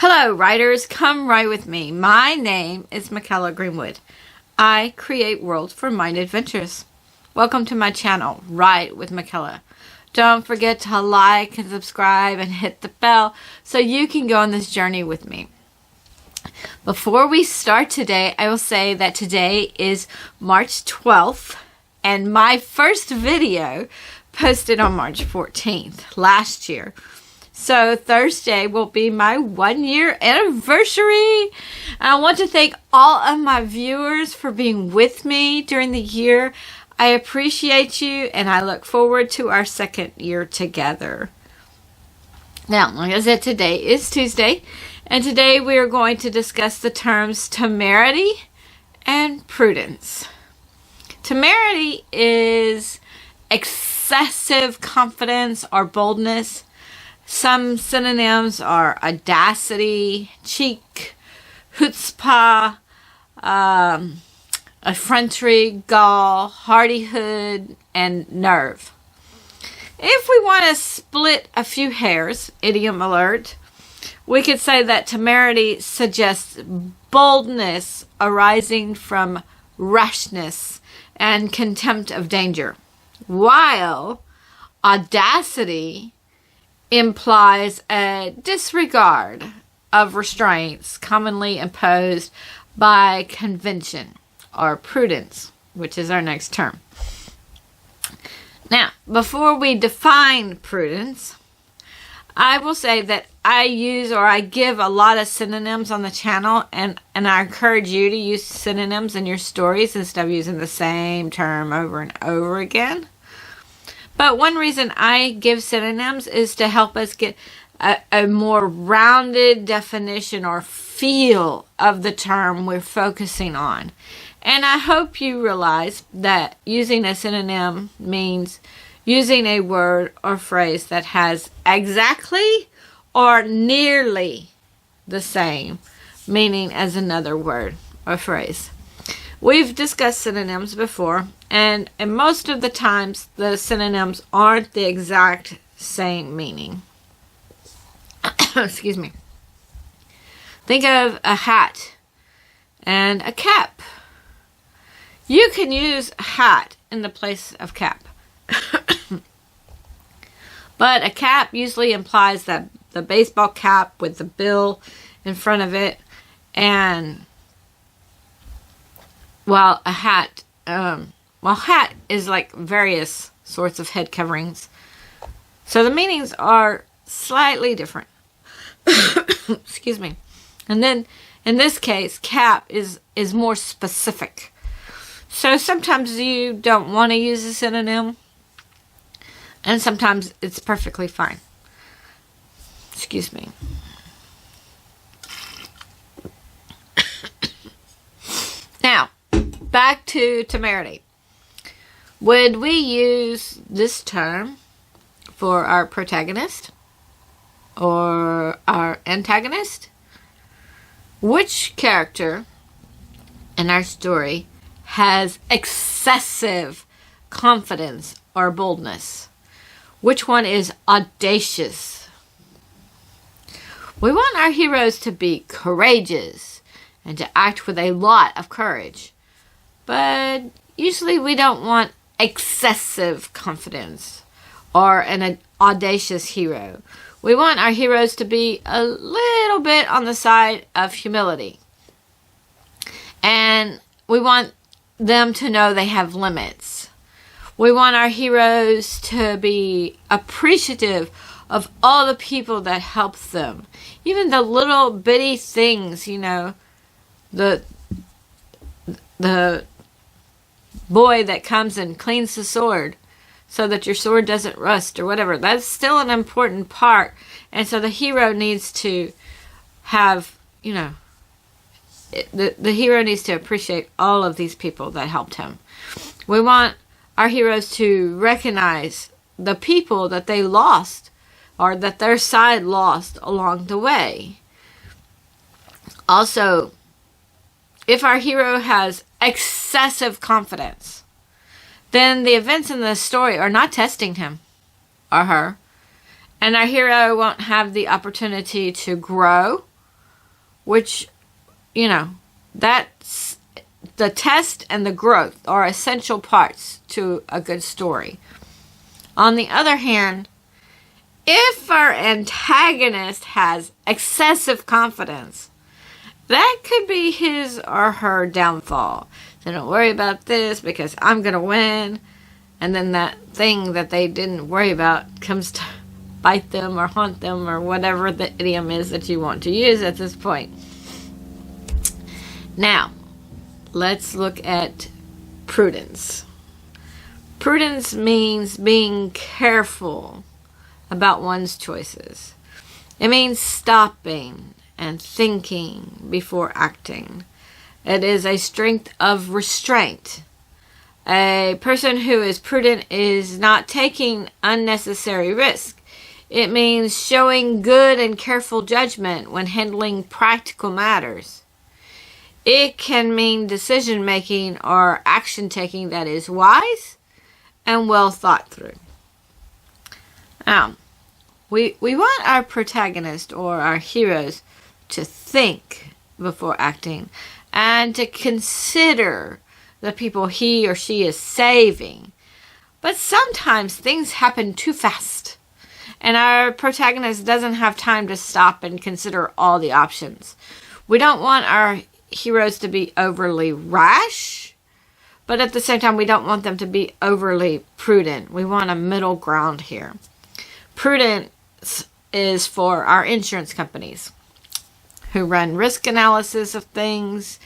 Hello, writers. Come write with me. My name is Michaela Greenwood. I create worlds for mind adventures. Welcome to my channel, Write with Michaela. Don't forget to like and subscribe and hit the bell so you can go on this journey with me. Before we start today, I will say that today is March 12th and my first video posted on March 14th last year. So Thursday will be my 1-year anniversary. I want to thank all of my viewers for being with me during the year. I appreciate you and I look forward to our second year together. Now, like I said, today is Tuesday, and today we are going to discuss the terms temerity and prudence. Temerity is excessive confidence or boldness. Some synonyms are audacity, cheek, chutzpah, effrontery, gall, hardihood, and nerve. If we want to split a few hairs, idiom alert, we could say that temerity suggests boldness arising from rashness and contempt of danger, while audacity implies a disregard of restraints commonly imposed by convention or prudence, which is our next term. Now, before we define prudence, I will say that I give a lot of synonyms on the channel, and I encourage you to use synonyms in your stories instead of using the same term over and over again. But one reason I give synonyms is to help us get a more rounded definition or feel of the term we're focusing on. And I hope you realize that using a synonym means using a word or phrase that has exactly or nearly the same meaning as another word or phrase. We've discussed synonyms before, and most of the times the synonyms aren't the exact same meaning. Excuse me. Think of a hat and a cap. You can use a hat in the place of cap. But a cap usually implies that the baseball cap with the bill in front of it, and while a hat, hat is like various sorts of head coverings. So the meanings are slightly different. Excuse me. And then in this case, cap is more specific. So sometimes you don't want to use a synonym, and sometimes it's perfectly fine. Excuse me. Now, back to temerity. Would we use this term for our protagonist or our antagonist? Which character in our story has excessive confidence or boldness? Which one is audacious? We want our heroes to be courageous and to act with a lot of courage. But usually we don't want excessive confidence or an audacious hero. We want our heroes to be a little bit on the side of humility. And we want them to know they have limits. We want our heroes to be appreciative of all the people that help them. Even the little bitty things, the boy that comes and cleans the sword so that your sword doesn't rust or whatever. That's still an important part. And so the hero needs to have, the hero needs to appreciate all of these people that helped him. We want our heroes to recognize the people that they lost or that their side lost along the way. Also, if our hero has excessive confidence, then the events in the story are not testing him or her, and our hero won't have the opportunity to grow which, that's the test and the growth are essential parts to a good story. On the other hand, if our antagonist has excessive confidence, that could be his or her downfall. So don't worry about this because I'm going to win. And then that thing that they didn't worry about comes to bite them or haunt them or whatever the idiom is that you want to use at this point. Now, let's look at prudence. Prudence means being careful about one's choices. It means stopping and thinking before acting. It is a strength of restraint. A person who is prudent is not taking unnecessary risk. It means showing good and careful judgment when handling practical matters. It can mean decision making or action taking that is wise and well thought through. Now, we want our protagonist or our heroes to think before acting and to consider the people he or she is saving. But sometimes things happen too fast, and our protagonist doesn't have time to stop and consider all the options. We don't want our heroes to be overly rash, but at the same time, we don't want them to be overly prudent. We want a middle ground here. Prudence is for our insurance companies who run risk analysis of things.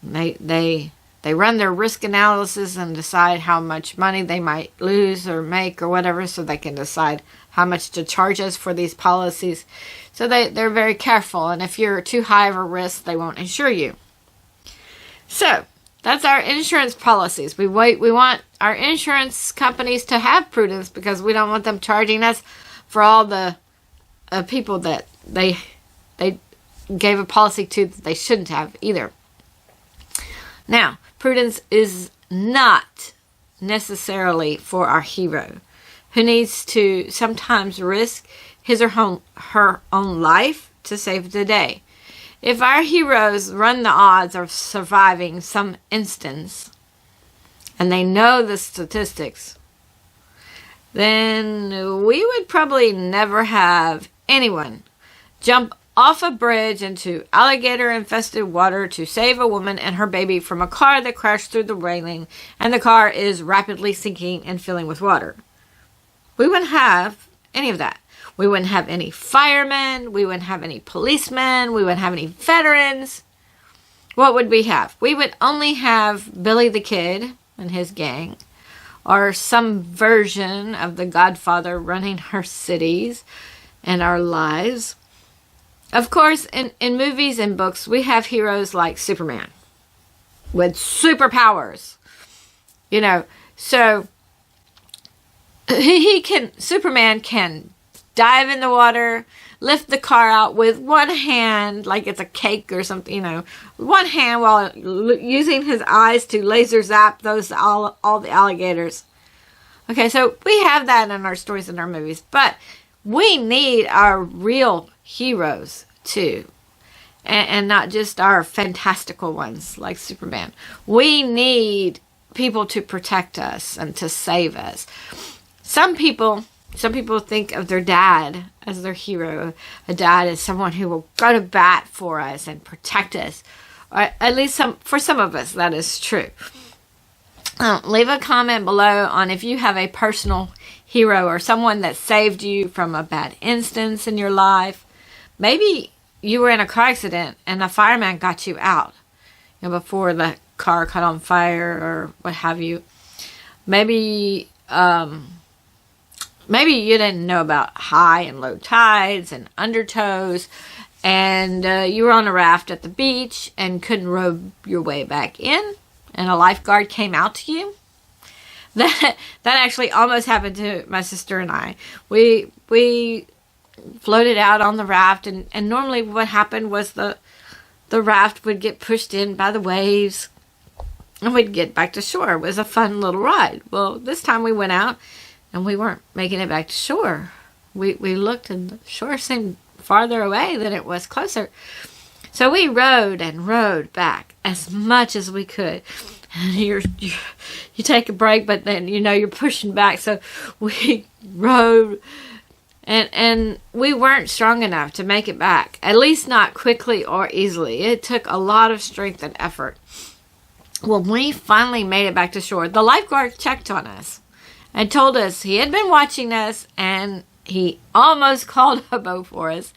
They run their risk analysis and decide how much money they might lose or make or whatever, so they can decide how much to charge us for these policies. So they're very careful, and if you're too high of a risk, they won't insure you. So that's our insurance policies. We want our insurance companies to have prudence because we don't want them charging us for all the people that they gave a policy to that they shouldn't have either. Now, prudence is not necessarily for our hero, who needs to sometimes risk his or her own life to save the day. If our heroes run the odds of surviving some instance, and they know the statistics, then we would probably never have anyone jump off a bridge into alligator-infested water to save a woman and her baby from a car that crashed through the railing and the car is rapidly sinking and filling with water. We wouldn't have any of that. We wouldn't have any firemen. We wouldn't have any policemen. We wouldn't have any veterans. What would we have? We would only have Billy the Kid and his gang, or some version of the Godfather running our cities and our lives. Of course, in movies and books, we have heroes like Superman with superpowers. So Superman can dive in the water, lift the car out with one hand, like it's a cake or something, one hand, while using his eyes to laser zap all the alligators. Okay, so we have that in our stories and our movies, but we need our real heroes too, and not just our fantastical ones like Superman. We need people to protect us and to save us. Some people think of their dad as their hero. A dad is someone who will go to bat for us and protect us. Or at least for some of us, that is true. Leave a comment below on if you have a personal hero or someone that saved you from a bad instance in your life. Maybe you were in a car accident and a fireman got you out, before the car caught on fire or what have you. Maybe you didn't know about high and low tides and undertows, and you were on a raft at the beach and couldn't row your way back in, and a lifeguard came out to you. That actually almost happened to my sister and I. We floated out on the raft, and normally what happened was the raft would get pushed in by the waves, and we'd get back to shore. It was a fun little ride. Well, this time we went out, and we weren't making it back to shore. We looked, and the shore seemed farther away than it was closer. So we rowed and rowed back as much as we could. And you take a break, but then, you're pushing back. So we rowed, and we weren't strong enough to make it back, at least not quickly or easily. It took a lot of strength and effort. When we finally made it back to shore, the lifeguard checked on us and told us he had been watching us, and he almost called a boat for us.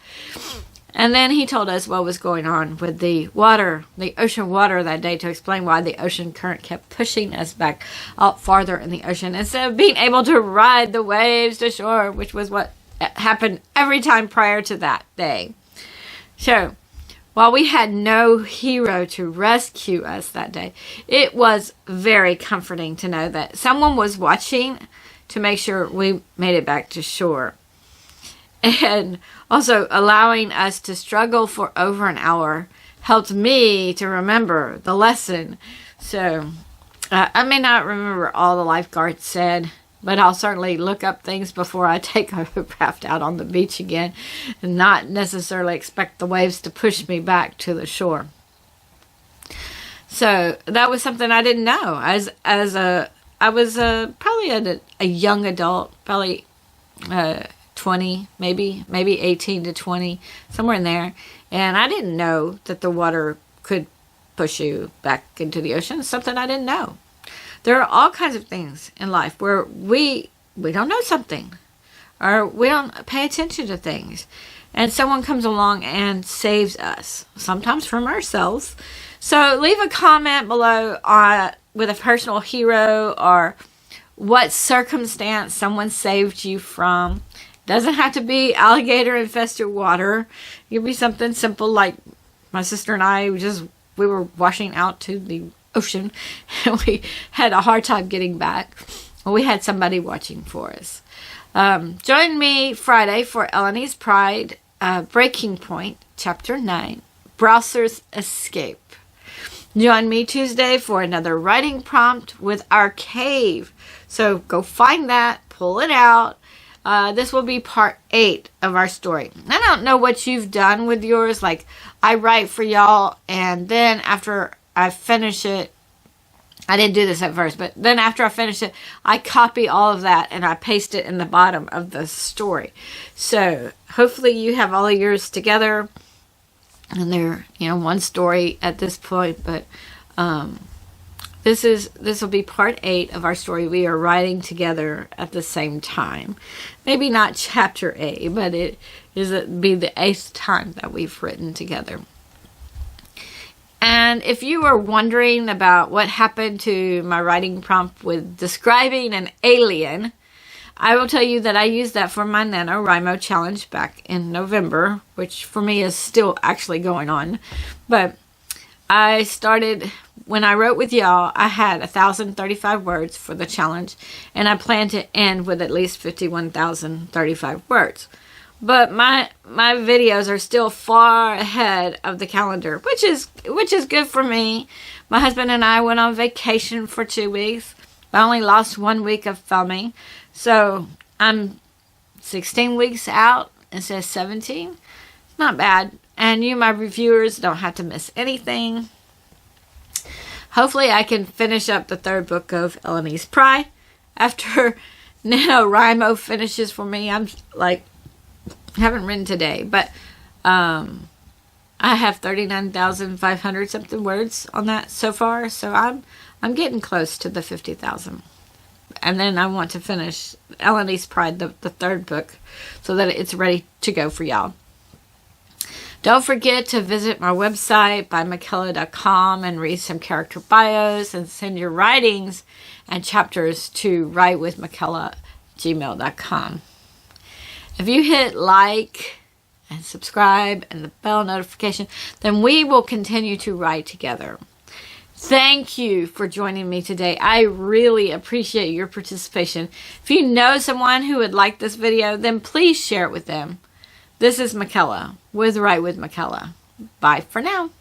And then he told us what was going on with the water, the ocean water that day, to explain why the ocean current kept pushing us back out farther in the ocean instead of being able to ride the waves to shore, which was what happened every time prior to that day. So, while we had no hero to rescue us that day, it was very comforting to know that someone was watching to make sure we made it back to shore. And also, allowing us to struggle for over an hour helped me to remember the lesson. So, I may not remember all the lifeguards said, but I'll certainly look up things before I take a raft out on the beach again, and not necessarily expect the waves to push me back to the shore. So that was something I didn't know. I was probably a young adult, probably 20, maybe 18 to 20, somewhere in there. And I didn't know that the water could push you back into the ocean. It's something I didn't know. There are all kinds of things in life where we don't know something, or we don't pay attention to things, and someone comes along and saves us, sometimes from ourselves. So leave a comment below with a personal hero or what circumstance someone saved you from. Doesn't have to be alligator infested water. It could be something simple like my sister and I we were washing out to the ocean, and we had a hard time getting back. We had somebody watching for us. Join me Friday for Eleni's Pride, Breaking Point, Chapter 9, Browser's Escape. Join me Tuesday for another writing prompt with our cave. So go find that, pull it out. This will be part 8 of our story. I don't know what you've done with yours. Like, I write for y'all, and then after I finish it, I didn't do this at first, but then after I finish it, I copy all of that and I paste it in the bottom of the story. So hopefully you have all of yours together, and they're, one story at this point, but this will be part 8 of our story. We are writing together at the same time. Maybe not chapter 8, but it be the 8th time that we've written together. And if you were wondering about what happened to my writing prompt with describing an alien, I will tell you that I used that for my NaNoWriMo challenge back in November, which for me is still actually going on. But I started, when I wrote with y'all, I had 1,035 words for the challenge, and I plan to end with at least 51,035 words. But my videos are still far ahead of the calendar, which is good for me. My husband and I went on vacation for 2 weeks. I only lost 1 week of filming. So I'm 16 weeks out instead of 17. Not bad. And you, my reviewers, don't have to miss anything. Hopefully I can finish up the 3rd book of Eleni's Pride. After NaNoWriMo finishes for me, I'm like, haven't written today, but I have 39,500 something words on that so far, so I'm getting close to the 50,000. And then I want to finish Eleni's Pride, the 3rd book, so that it's ready to go for y'all. Don't forget to visit my website, bymckella.com, and read some character bios and send your writings and chapters to writewithmckella@gmail.com. If you hit like and subscribe and the bell notification, then we will continue to write together. Thank you for joining me today. I really appreciate your participation. If you know someone who would like this video, then please share it with them. This is Mckella with Write with Mckella. Bye for now.